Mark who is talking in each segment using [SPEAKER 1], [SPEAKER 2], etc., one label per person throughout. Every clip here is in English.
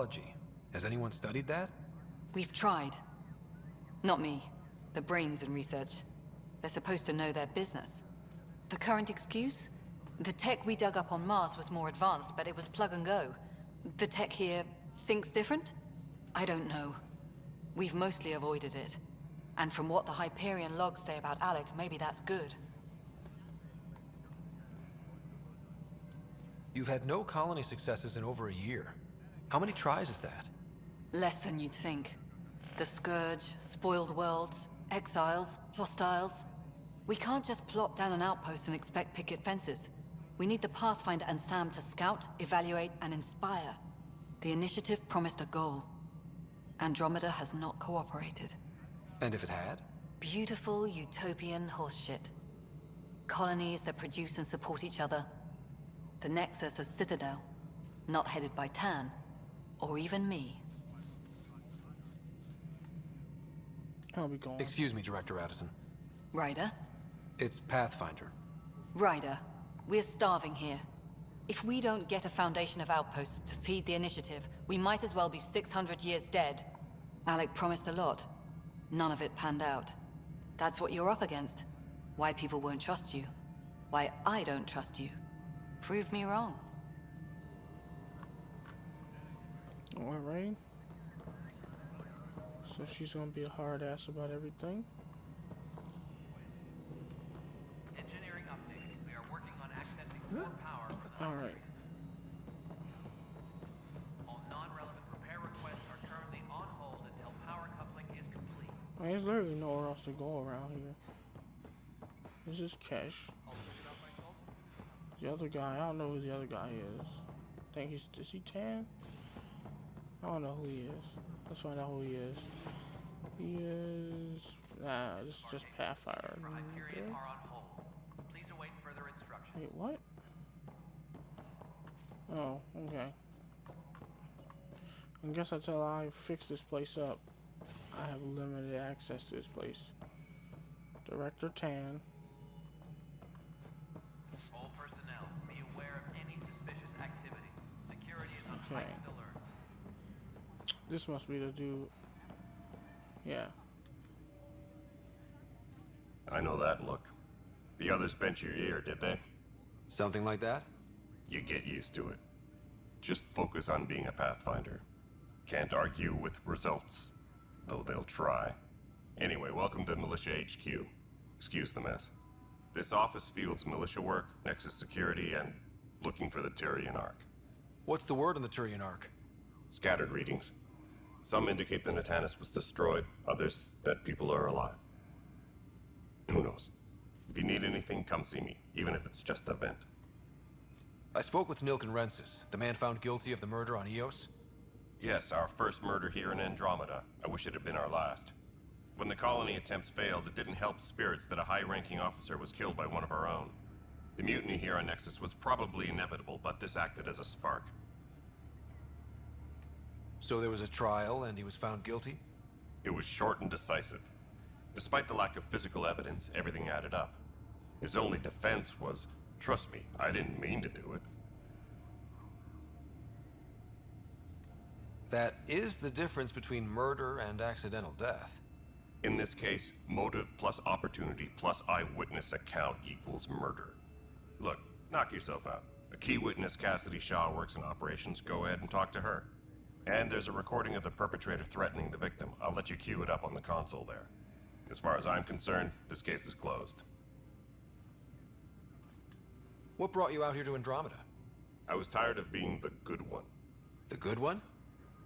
[SPEAKER 1] psychology. Has anyone studied that?
[SPEAKER 2] We've tried. Not me. The brains in research. They're supposed to know their business. The current excuse? The tech we dug up on Mars was more advanced, but it was plug and go. The tech here thinks different? I don't know. We've mostly avoided it. And from what the Hyperion logs say about Alec, maybe that's good.
[SPEAKER 1] You've had no colony successes in over a year. How many tries is that?
[SPEAKER 2] Less than you'd think. The Scourge, spoiled worlds, exiles, hostiles. We can't just plop down an outpost and expect picket fences. We need the Pathfinder and Sam to scout, evaluate, and inspire. The initiative promised a goal. Andromeda has not cooperated.
[SPEAKER 1] And if it had?
[SPEAKER 2] Beautiful utopian horseshit. Colonies that produce and support each other. The Nexus a citadel, not headed by Tan, or even me.
[SPEAKER 3] I'll be going.
[SPEAKER 1] Excuse me, Director Addison.
[SPEAKER 2] Ryder?
[SPEAKER 1] It's Pathfinder.
[SPEAKER 2] Ryder, we're starving here. If we don't get a foundation of outposts to feed the initiative, we might as well be 600 years dead. Alec promised a lot. None of it panned out. That's what you're up against. Why people won't trust you. Why I don't trust you. Prove me wrong.
[SPEAKER 3] Alrighty. So she's gonna be a hard ass about everything.
[SPEAKER 4] Engineering update. We are working on accessing more power.
[SPEAKER 3] Alright.
[SPEAKER 4] All non-relevant repair requests are currently on hold until power coupling is complete.
[SPEAKER 3] There's literally nowhere else to go around here. This is Kesh. The other guy, I don't know who the other guy is. I think is he Tan? I don't know who he is. Let's find out who he is. He is, this is just Pathfinder.
[SPEAKER 4] For Hyperion are on hold. Please await further instructions.
[SPEAKER 3] Wait, what? Oh, okay. I guess until I fix this place up, I have limited access to this place. Director Tan.
[SPEAKER 4] All personnel, be aware of any suspicious activity. Security is on heightened alert.
[SPEAKER 3] This must be the dude. Yeah.
[SPEAKER 5] I know that look. The others bent your ear, did they?
[SPEAKER 1] Something like that?
[SPEAKER 5] You get used to it. Just focus on being a Pathfinder. Can't argue with results, though they'll try. Anyway, welcome to Militia HQ. Excuse the mess. This office fields militia work, Nexus security, and looking for the Turian Ark.
[SPEAKER 1] What's the word on the Turian Ark?
[SPEAKER 5] Scattered readings. Some indicate the Natanus was destroyed, others that people are alive. Who knows? If you need anything, come see me, even if it's just a vent.
[SPEAKER 1] I spoke with Nilken Rensis, the man found guilty of the murder on Eos.
[SPEAKER 5] Yes, our first murder here in Andromeda. I wish it had been our last. When the colony attempts failed, it didn't help spirits that a high-ranking officer was killed by one of our own. The mutiny here on Nexus was probably inevitable, but this acted as a spark.
[SPEAKER 1] So there was a trial and he was found guilty?
[SPEAKER 5] It was short and decisive. Despite the lack of physical evidence, everything added up. His only defense was, trust me, I didn't mean to do it.
[SPEAKER 1] That is the difference between murder and accidental death.
[SPEAKER 5] In this case, motive plus opportunity plus eyewitness account equals murder. Look, knock yourself out. A key witness, Cassidy Shaw, works in operations. Go ahead and talk to her. And there's a recording of the perpetrator threatening the victim. I'll let you cue it up on the console there. As far as I'm concerned, this case is closed.
[SPEAKER 1] What brought you out here to Andromeda?
[SPEAKER 5] I was tired of being the good one.
[SPEAKER 1] The good one?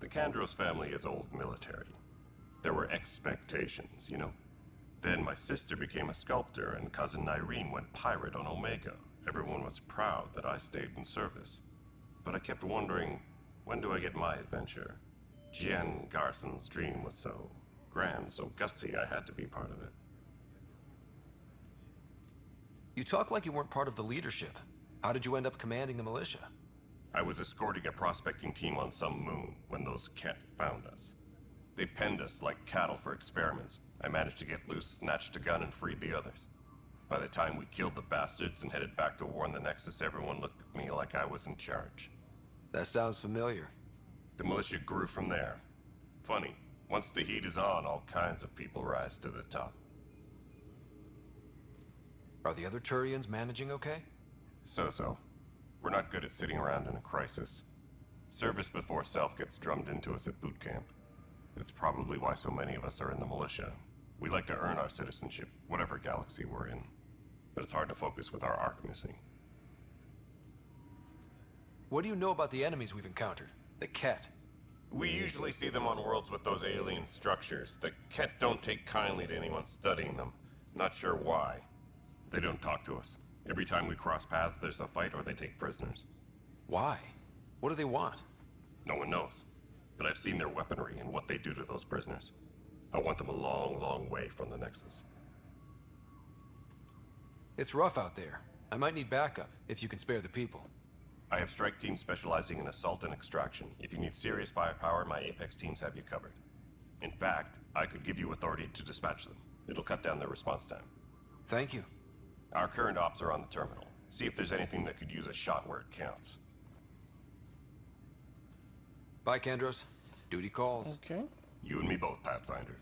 [SPEAKER 5] The Kandros family is old military. There were expectations, you know. Then my sister became a sculptor and cousin Irene went pirate on Omega. Everyone was proud that I stayed in service. But I kept wondering, when do I get my adventure? Jen Garson's dream was so grand, so gutsy, I had to be part of it.
[SPEAKER 1] You talk like you weren't part of the leadership. How did you end up commanding the militia?
[SPEAKER 5] I was escorting a prospecting team on some moon when those Ket found us. They penned us like cattle for experiments. I managed to get loose, snatched a gun, and freed the others. By the time we killed the bastards and headed back to warn the Nexus, everyone looked at me like I was in charge.
[SPEAKER 1] That sounds familiar.
[SPEAKER 5] The militia grew from there. Funny, once the heat is on, all kinds of people rise to the top.
[SPEAKER 1] Are the other Turians managing okay?
[SPEAKER 5] So-so. We're not good at sitting around in a crisis. Service before self gets drummed into us at boot camp. That's probably why so many of us are in the militia. We like to earn our citizenship, whatever galaxy we're in. But it's hard to focus with our arc missing.
[SPEAKER 1] What do you know about the enemies we've encountered? The Ket?
[SPEAKER 5] We usually see them on worlds with those alien structures. The Ket don't take kindly to anyone studying them. Not sure why. They don't talk to us. Every time we cross paths, there's a fight or they take prisoners.
[SPEAKER 1] Why? What do they want?
[SPEAKER 5] No one knows. But I've seen their weaponry and what they do to those prisoners. I want them a long, long way from the Nexus.
[SPEAKER 1] It's rough out there. I might need backup, if you can spare the people.
[SPEAKER 5] I have strike teams specializing in assault and extraction. If you need serious firepower, my Apex teams have you covered. In fact, I could give you authority to dispatch them. It'll cut down their response time.
[SPEAKER 1] Thank you.
[SPEAKER 5] Our current ops are on the terminal. See if there's anything that could use a shot where it counts.
[SPEAKER 1] Bye, Kandros. Duty calls.
[SPEAKER 3] Okay.
[SPEAKER 5] You and me both, Pathfinder.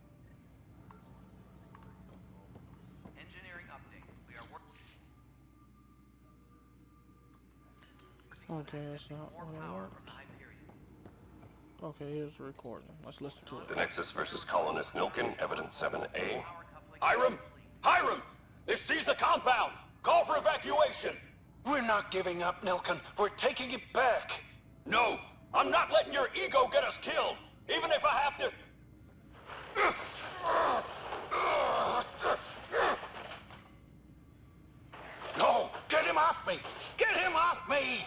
[SPEAKER 4] Engineering update. We are working
[SPEAKER 3] Okay, that's not
[SPEAKER 4] more
[SPEAKER 3] what I
[SPEAKER 4] power
[SPEAKER 3] want.
[SPEAKER 4] from the Hyperion.
[SPEAKER 3] Okay, here's the recording. Let's listen to it.
[SPEAKER 5] The Nexus versus Colonist Nilkin, Evidence 7A.
[SPEAKER 6] Hiram! Hiram! They've seized the compound! Call for evacuation!
[SPEAKER 7] We're not giving up, Nilkin. We're taking it back.
[SPEAKER 6] No! I'm not letting your ego get us killed! Even if I have to...
[SPEAKER 7] No! Get him off me! Get him off me!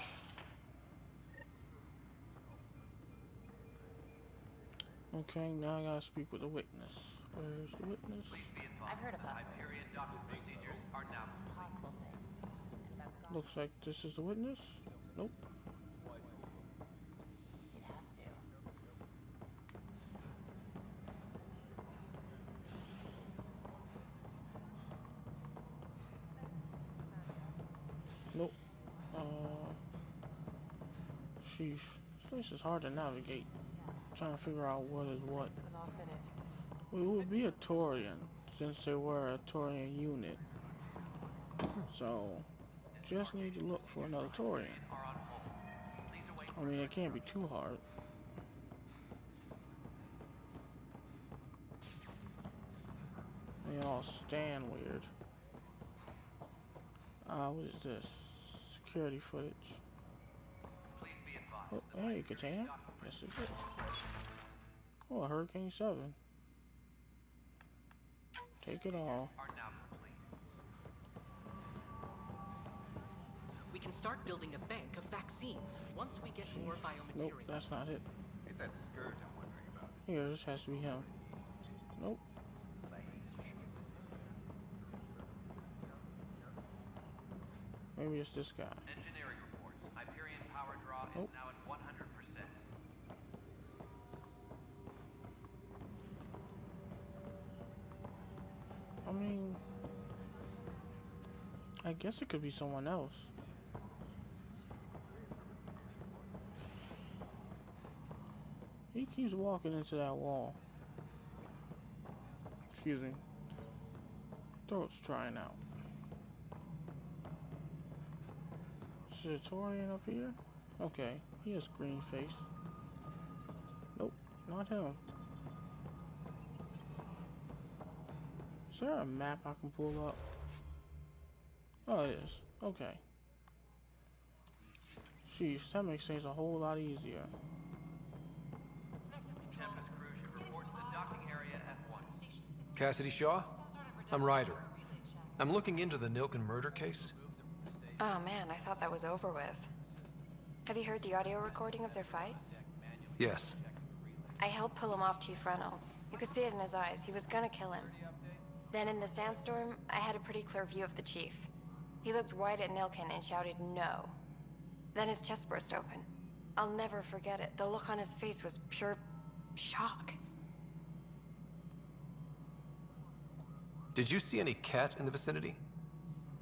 [SPEAKER 3] Okay, now I gotta speak with the witness. Where's the witness?
[SPEAKER 4] Please be advised.
[SPEAKER 8] I've heard of
[SPEAKER 4] the
[SPEAKER 8] that.
[SPEAKER 4] Hyperion docking procedures are now complete.
[SPEAKER 8] Possible thing.
[SPEAKER 3] Looks like this is the witness. Nope.
[SPEAKER 8] You'd have to.
[SPEAKER 3] Nope. Sheesh. This place is hard to navigate. Trying to figure out what is what.
[SPEAKER 8] The last minute.
[SPEAKER 3] We would be a Taurian, since they were a Taurian unit. So, just need to look for another Taurian.
[SPEAKER 4] Are on hold. Please await
[SPEAKER 3] I mean, it can't be too hard. They all stand weird. What is this? Security footage.
[SPEAKER 4] Please be advised.
[SPEAKER 3] Oh, hey, container? Yes, it is. Oh, a Hurricane 7. Take it all.
[SPEAKER 4] Are now complete.
[SPEAKER 9] We can start building a bank of vaccines once we get more biomaterial.
[SPEAKER 3] Nope, that's not it.
[SPEAKER 6] It's that scourge I'm wondering about.
[SPEAKER 3] Here, this has to be him. Nope. Maybe it's this guy.
[SPEAKER 4] Engineering reports. Hyperion power draw is
[SPEAKER 3] Nope.
[SPEAKER 4] now at 100%.
[SPEAKER 3] I mean, I guess it could be someone else. He keeps walking into that wall. Excuse me. Throat's trying out. Is it a Taurian up here? Okay, he has green face. Nope, not him. Is there a map I can pull up? Oh, it is. Okay. Jeez, that makes things a whole lot easier.
[SPEAKER 4] Tempest crew should report to the docking area at once.
[SPEAKER 1] Cassidy Shaw? I'm Ryder. I'm looking into the Nilkin murder case.
[SPEAKER 8] Oh man, I thought that was over with. Have you heard the audio recording of their fight?
[SPEAKER 1] Yes.
[SPEAKER 8] I helped pull him off Chief Reynolds. You could see it in his eyes. He was gonna kill him. Then in the sandstorm, I had a pretty clear view of the Chief. He looked right at Nilkin and shouted no. Then his chest burst open. I'll never forget it. The look on his face was pure shock.
[SPEAKER 1] Did you see any cat in the vicinity?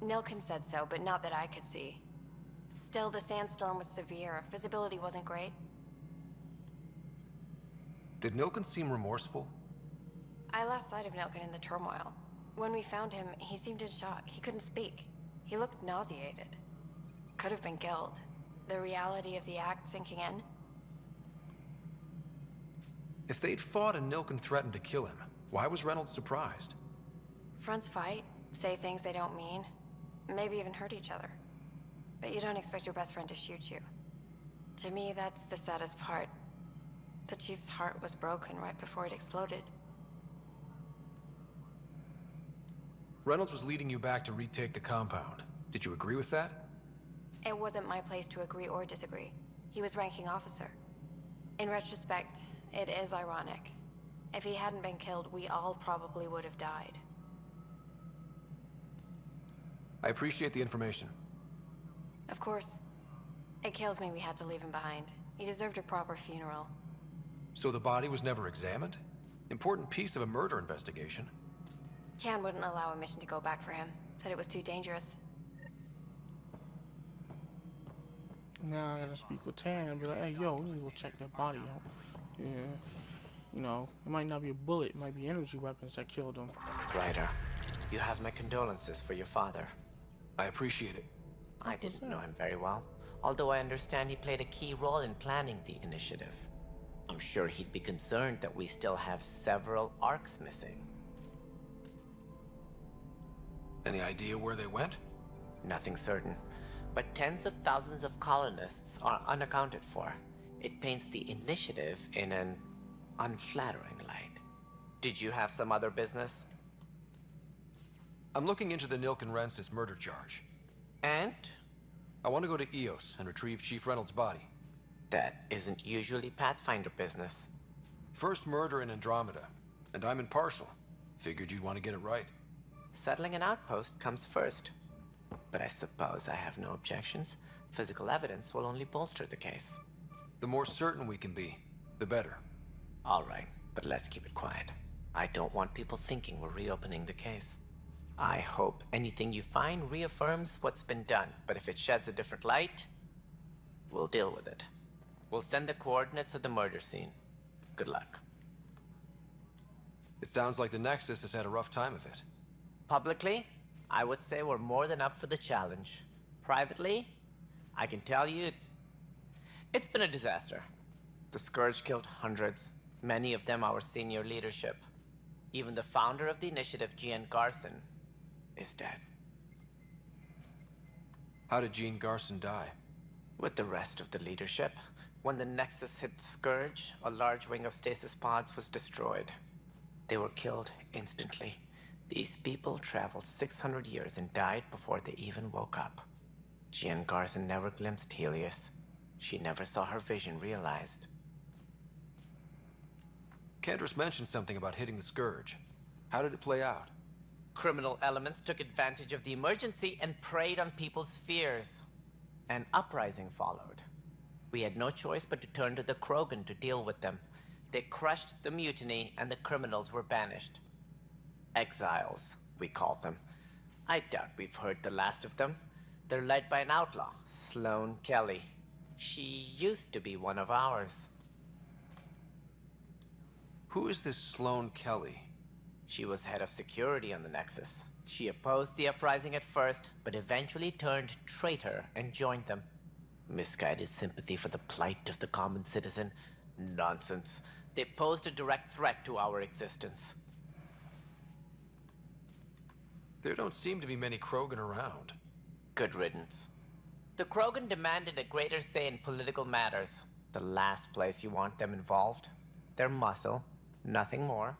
[SPEAKER 8] Nilkin said so, but not that I could see. Still, the sandstorm was severe. Visibility wasn't great.
[SPEAKER 1] Did Nilken seem remorseful?
[SPEAKER 8] I lost sight of Nilken in the turmoil. When we found him, he seemed in shock. He couldn't speak. He looked nauseated. Could have been killed. The reality of the act sinking in.
[SPEAKER 1] If they'd fought and Nilken threatened to kill him, why was Reynolds surprised?
[SPEAKER 8] Fronts fight, say things they don't mean, maybe even hurt each other. But you don't expect your best friend to shoot you. To me, that's the saddest part. The Chief's heart was broken right before it exploded.
[SPEAKER 1] Reynolds was leading you back to retake the compound. Did you agree with that?
[SPEAKER 8] It wasn't my place to agree or disagree. He was ranking officer. In retrospect, it is ironic. If he hadn't been killed, we all probably would have died.
[SPEAKER 1] I appreciate the information.
[SPEAKER 8] Of course. It kills me we had to leave him behind. He deserved a proper funeral.
[SPEAKER 1] So the body was never examined? Important piece of a murder investigation.
[SPEAKER 8] Tian wouldn't allow a mission to go back for him. Said it was too dangerous.
[SPEAKER 3] Now I gotta speak with Tan and be like, hey, yo, we need to go check that body out. Yeah. You know, it might not be a bullet, it might be energy weapons that killed him.
[SPEAKER 10] Ryder, you have my condolences for your father.
[SPEAKER 1] I appreciate it.
[SPEAKER 10] I didn't know him very well, although I understand he played a key role in planning the initiative. I'm sure he'd be concerned that we still have several arcs missing.
[SPEAKER 1] Any idea where they went?
[SPEAKER 10] Nothing certain, but tens of thousands of colonists are unaccounted for. It paints the initiative in an unflattering light. Did you have some other business?
[SPEAKER 1] I'm looking into the Nilken Rensis murder charge.
[SPEAKER 10] And?
[SPEAKER 1] I want to go to EOS and retrieve Chief Reynolds' body.
[SPEAKER 10] That isn't usually Pathfinder business.
[SPEAKER 1] First murder in Andromeda, and I'm impartial. Figured you'd want to get it right.
[SPEAKER 10] Settling an outpost comes first. But I suppose I have no objections. Physical evidence will only bolster the case.
[SPEAKER 1] The more certain we can be, the better.
[SPEAKER 10] All right, but let's keep it quiet. I don't want people thinking we're reopening the case. I hope anything you find reaffirms what's been done, but if it sheds a different light, we'll deal with it. We'll send the coordinates of the murder scene. Good luck.
[SPEAKER 1] It sounds like the Nexus has had a rough time of it.
[SPEAKER 10] Publicly, I would say we're more than up for the challenge. Privately, I can tell you, it's been a disaster. The Scourge killed hundreds, many of them our senior leadership. Even the founder of the initiative, Jean Garson, is dead.
[SPEAKER 1] How did Jean Garson die?
[SPEAKER 10] With the rest of the leadership. When the Nexus hit Scourge, a large wing of stasis pods was destroyed. They were killed instantly. These people traveled 600 years and died before they even woke up. Jean Garson never glimpsed Helios. She never saw her vision realized.
[SPEAKER 1] Cantor's mentioned something about hitting the Scourge. How did it play out?
[SPEAKER 10] Criminal elements took advantage of the emergency and preyed on people's fears. An uprising followed. We had no choice but to turn to the Krogan to deal with them. They crushed the mutiny and the criminals were banished. Exiles, we call them. I doubt we've heard the last of them. They're led by an outlaw, Sloane Kelly. She used to be one of ours.
[SPEAKER 1] Who is this Sloane Kelly?
[SPEAKER 10] She was head of security on the Nexus. She opposed the uprising at first, but eventually turned traitor and joined them. Misguided sympathy for the plight of the common citizen? Nonsense. They posed a direct threat to our existence.
[SPEAKER 1] There don't seem to be many Krogan around.
[SPEAKER 10] Good riddance. The Krogan demanded a greater say in political matters. The last place you want them involved. They're muscle, nothing more.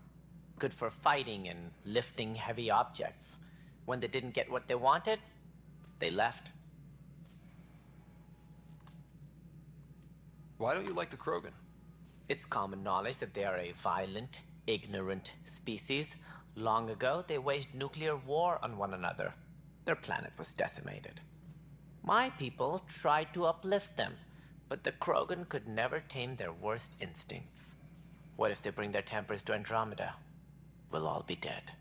[SPEAKER 10] Good for fighting and lifting heavy objects. When they didn't get what they wanted, they left.
[SPEAKER 1] Why don't you like the Krogan?
[SPEAKER 10] It's common knowledge that they are a violent, ignorant species. Long ago, they waged nuclear war on one another. Their planet was decimated. My people tried to uplift them, but the Krogan could never tame their worst instincts. What if they bring their tempers to Andromeda? We'll all be dead.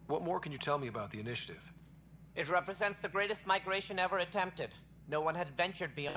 [SPEAKER 1] What more can you tell me about the initiative?
[SPEAKER 10] It represents the greatest migration ever attempted. No one had ventured beyond